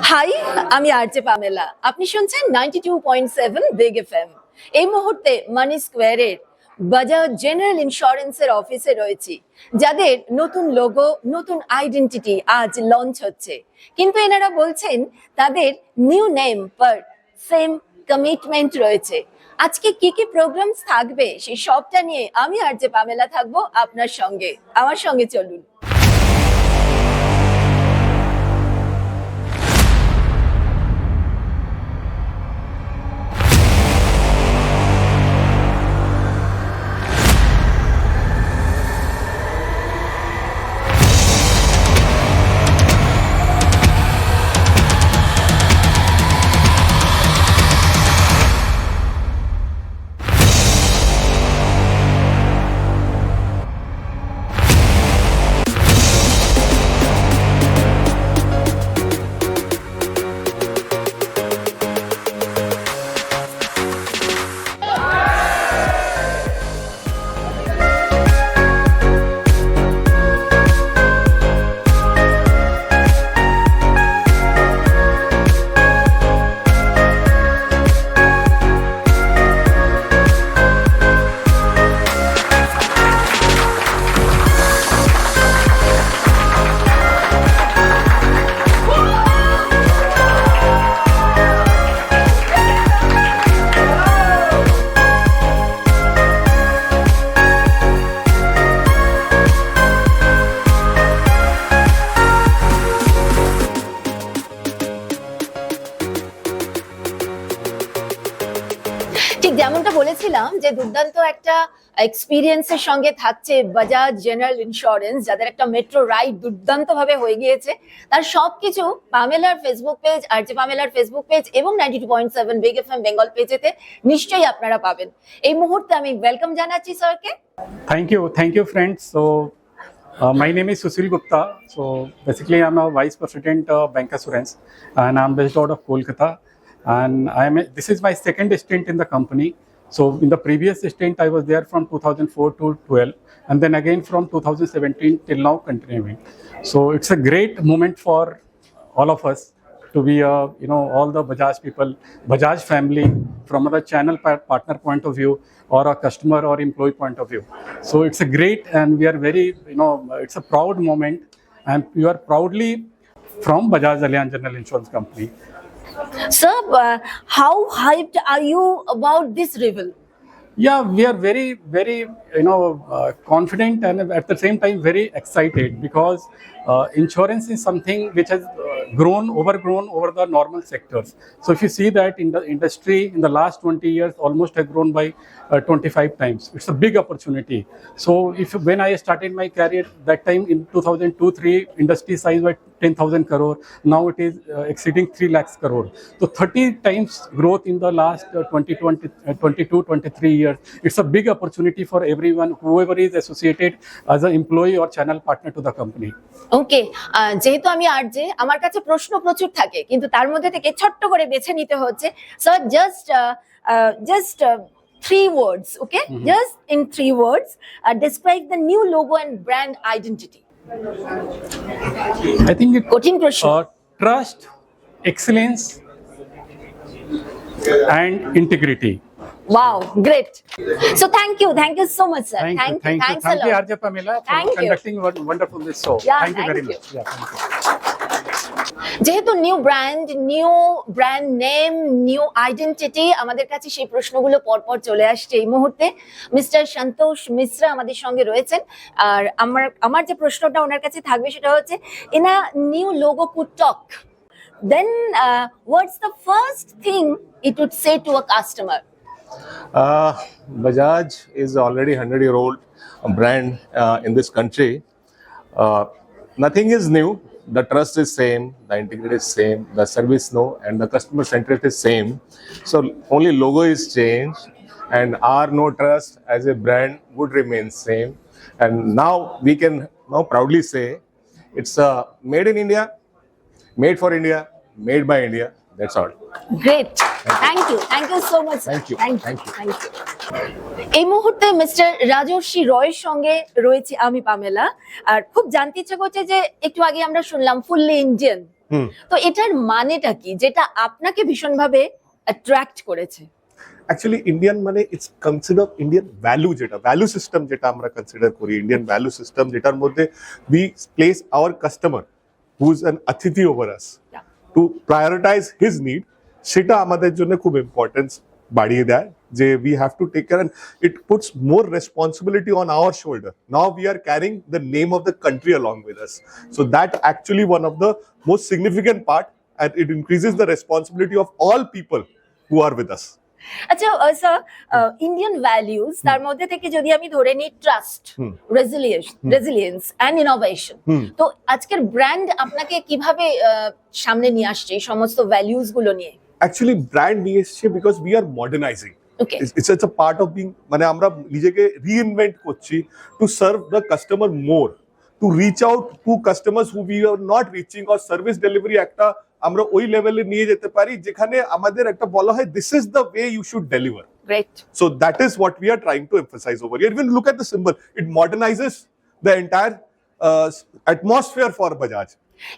High, আমি RJ Pamela. আপনি শুনছেন 92.7 বিগ এফএম। এই মুহূর্তে মানি স্কোয়ারের বাজাজ জেনারেল ইন্স্যুরেন্সের অফিসে রয়েছি, যাদের নতুন লোগো, নতুন আইডেন্টিটি আজ লঞ্চ হচ্ছে। কিন্তু এনারা বলছেন তাদের নিউ নেম পার সেম কমিটমেন্ট রয়েছে। আজকে কি কি প্রোগ্রামস থাকবে সেই সবটা নিয়ে আমি আরজে পামেলা থাকবো আপনার সঙ্গে। আমার সঙ্গে চলুন। ঠিক যেমনটা বলেছিলাম যে দুর্দান্ত একটা এক্সপিরিয়েন্সের সঙ্গে থাকছে বাজাজ জেনারেল ইন্স্যুরেন্স, যাদের একটা মেট্রো রাইড দুর্দান্ত ভাবে হয়ে গিয়েছে। তার সবকিছু পামেলার ফেসবুক পেজ, আরজে পামেলার ফেসবুক পেজ এবং 92.7 বিগ এফএম বেঙ্গল পেজেতে নিশ্চয়ই আপনারা পাবেন। এই মুহূর্তে আমি ওয়েলকাম জানাচ্ছি স্যারকে। Thank you, friends. So, my name is Sushil Gupta. So, basically, I'm a Vice President Bank Assurance, and I'm based out of Kolkata. And this is my second stint in the company. So, in the previous stint, I was there from 2004 to 12, and then again from 2017 till now, continuing. So, it's a great moment for all of us to be, all the Bajaj people, Bajaj family, from a channel partner point of view, or a customer or employee point of view. So it's a great, and we are very, it's a proud moment, and we are proudly from Bajaj Allianz General Insurance Company. Sir, how hyped are you about this reveal? Yeah, we are very, very, confident, and at the same time very excited, because insurance is something which has overgrown over the normal sectors. So if you see that in the industry in the last 20 years almost has grown by 25 times. It's a big opportunity. So when I started my career, that time in 2002-3, industry size was 10,000 crore. Now it is exceeding 3 lakhs crore. So 30 times growth in the last 22-23 years. It's a big opportunity for everyone, whoever is associated as an employee or channel partner to the company. ওকে, যেহেতু আমি RJ, আমার কাছে প্রশ্ন প্রচুর থাকে, কিন্তু তার মধ্যে থেকে ছোট্ট করে বেছে নিতে হচ্ছে। Sir, just 3 words, okay? Just in 3 words, describe the new logo and brand identity. I think কঠিন প্রশ্ন। Trust, excellence, and integrity. Wow, great. So thank you so much, sir. Thank you, Thanks a thank you, lot. Arjay Pamela, for Thank you. conducting wonderful this show. Yeah, thank you very thank you. much. Yeah, thank you. যেহেতু new brand name, new identity, আমাদের কাছে সেই প্রশ্নগুলো পরপর চলে আসছে। এই মুহূর্তে মিস্টার সন্তোষ মিশ্রা আমাদের সঙ্গে রয়েছেন, আর আমার যে প্রশ্নটা ওনার কাছে থাকবে সেটা হচ্ছে, in a new logo could talk, then what's the first thing it would say to a customer? Bajaj is already 100-year-old brand in this country. Nothing is new. The trust is same, the integrity is same, the service and the customer centricity is same. So only logo is changed, and our trust as a brand would remain same. And now we can proudly say it's made in India, made for India, made by India. That's all. Great. Thank you so much. Thank you. এই মুহূর্তে mister রাজর্ষি রয়ের সঙ্গে রয়েছে আমি Pamela. আর খুব জানতে ইচ্ছা করছে যে একটু আগে আমরা শুনলাম ফুললি ইন্ডিয়ান, তো এটার মানেটা কি যেটা আপনাকে ভীষণভাবে অ্যাট্রাক্ট করেছে? অ্যাকচুয়ালি ইন্ডিয়ান মানে it's consider Indian value system যেটা আমরা কনসিডার করি, ইন্ডিয়ান ভ্যালু সিস্টেম যেটার মধ্যে we place our customer who is an অতিথি over us Yeah. To prioritize his need, সেটা আমাদের জন্য খুব ইম্পর্টেন্স বাড়িয়ে দেয় যে we have to take care and it puts more responsibility on our shoulder. Now we are carrying the name of the country along with us. So that actually one of the most significant part, and it increases the responsibility of all people who are with us. আচ্ছা sir, Indian values তার মধ্যে থেকে যদি আমি ধরে নিই trust, resilience and innovation, তো আজকের ব্র্যান্ড আপনাকে কিভাবে সামনে নিয়ে আসছে এই সমস্ত ভ্যালিউজ গুলো নিয়ে? Actually brand নিয়ে এসছে because we are modernizing. Okay. It's a part of being, মানে আমরা নিজেকে reinvent করছি to serve the customer more, to reach out to customers who we are not reaching, or service delivery একটা আমরা ওই লেভেলে নিয়ে যেতে পারি যেখানে আমাদের একটা বলা হয় this is the way you should deliver. Great. So that is what we are trying to emphasize over here. Even look at the symbol, it modernizes the entire atmosphere for Bajaj.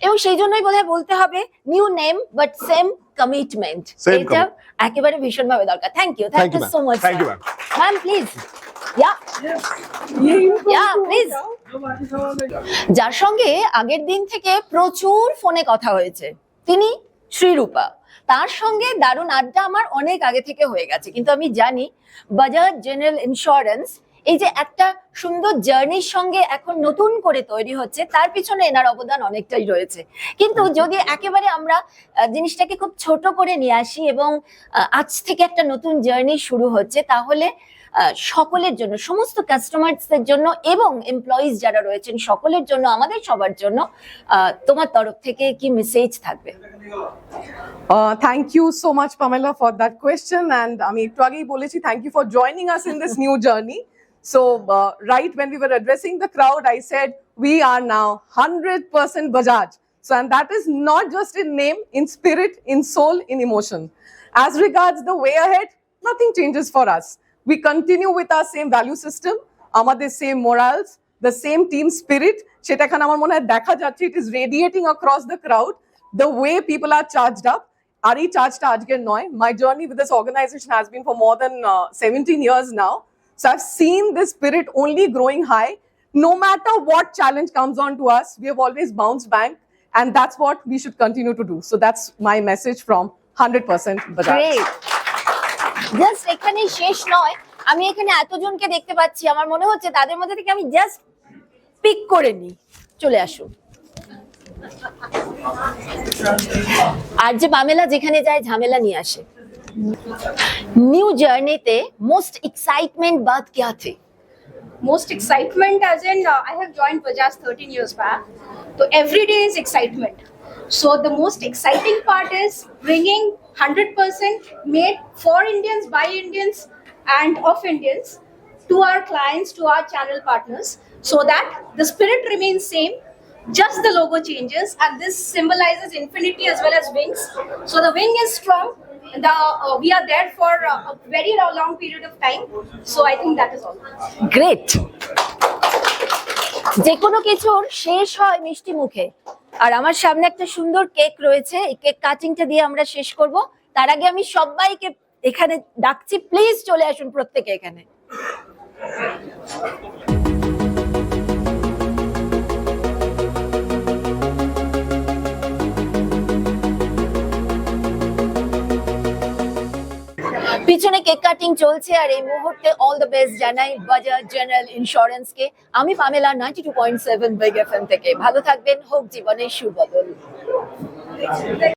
এবং সেই জন্যই বোধহয় বলতে হবে new name but same commitment, Same এটা একেবারে ভীষণভাবে দরকার। Thank you Thank you, so much. Thank you, ma'am. Ma'am please, please. যার সঙ্গে আগের দিন থেকে প্রচুর ফোনে কথা হয়েছে তিনি শ্রীরূপা, তার সঙ্গে দারুণ আড্ডা আমার অনেক আগে থেকে হয়ে গেছে, কিন্তু আমি জানি বাজাজ জেনারেল ইন্স্যুরেন্স এই যে একটা সুন্দর জার্নির সঙ্গে এখন নতুন করে তৈরি হচ্ছে, তার পিছনে এনার অবদান অনেকটাই রয়েছে। কিন্তু যদি একেবারে আমরা জিনিসটাকে খুব ছোট করে নিয়ে আসি এবং আজ থেকে একটা নতুন জার্নি শুরু হচ্ছে, তাহলে সকলের জন্য, সমস্ত কাস্টমারদের জন্য এবং এমপ্লয়িজ যারা রয়েছেন সকলের জন্য, আমাদের সবার জন্য তোমার তরফ থেকে কি মেসেজ থাকবে? Thank you so much, Pamela, for that question. And আমি একটু আগেই বলেছি, thank you for joining us in this new journey. So, right when we were addressing the crowd, I said, we are now 100% Bajaj. So, and that is not just in name, in spirit, in soul, in emotion. As regards the way ahead, nothing changes for us. We continue with our same value system, আমাদের same morals, the same team spirit. সেটা এখানে আমার মনে হয় দেখা যাচ্ছে, it is radiating across the crowd. The way people are charged up, আর এই চার্জটা আজকের নয়. My journey with this organization has been for more than 17 years now. So I've seen this spirit only growing high. No matter what challenge comes on to us, we have always bounced back, and that's what we should continue to do. So that's my message from 100% Bajaj. Great. Just এখানে শেষ নয়, আমি এখানে এতজনকে দেখতে পাচ্ছি, আমার মনে হচ্ছে তাদের মধ্যে থেকে আমি জাস্ট পিক করে নিই। চলে আসুন। আর যে পামেলা যেখানে যায় ঝামেলা নিয়ে আসে। নিউ জার্নিতে মোস্ট এক্সাইটমেন্ট বাত क्या थी? Most excitement as in I have joined Bajaj 13 years back, so every day is excitement. So the most exciting part is bringing 100% made for Indians, by Indians and of Indians to our clients, to our channel partners, so that the spirit remains same, just the logo changes, and this symbolizes infinity as well as wings. So the wing is strong, we are there for a very long period of time, so I think that is all. Great. যে কোনো কিছুর শেষ হয় মিষ্টি মুখে, আর আমার সামনে একটা সুন্দর কেক রয়েছে, এই কেক কাটিংটা দিয়ে আমরা শেষ করব। তার আগে আমি সবাইকে এখানে ডাকছি, প্লিজ চলে আসুন প্রত্যেকে এখানে। পিছনে কেক কাটিং চলছে, আর এই মুহূর্তে অল দ্য বেস্ট জানাই বাজাজ জেনারেল ইন্স্যুরেন্সকে। আমি পামেলা 92.7 বিগ এফএম থেকে। ভালো থাকবেন, হোক জীবনের সুবদল।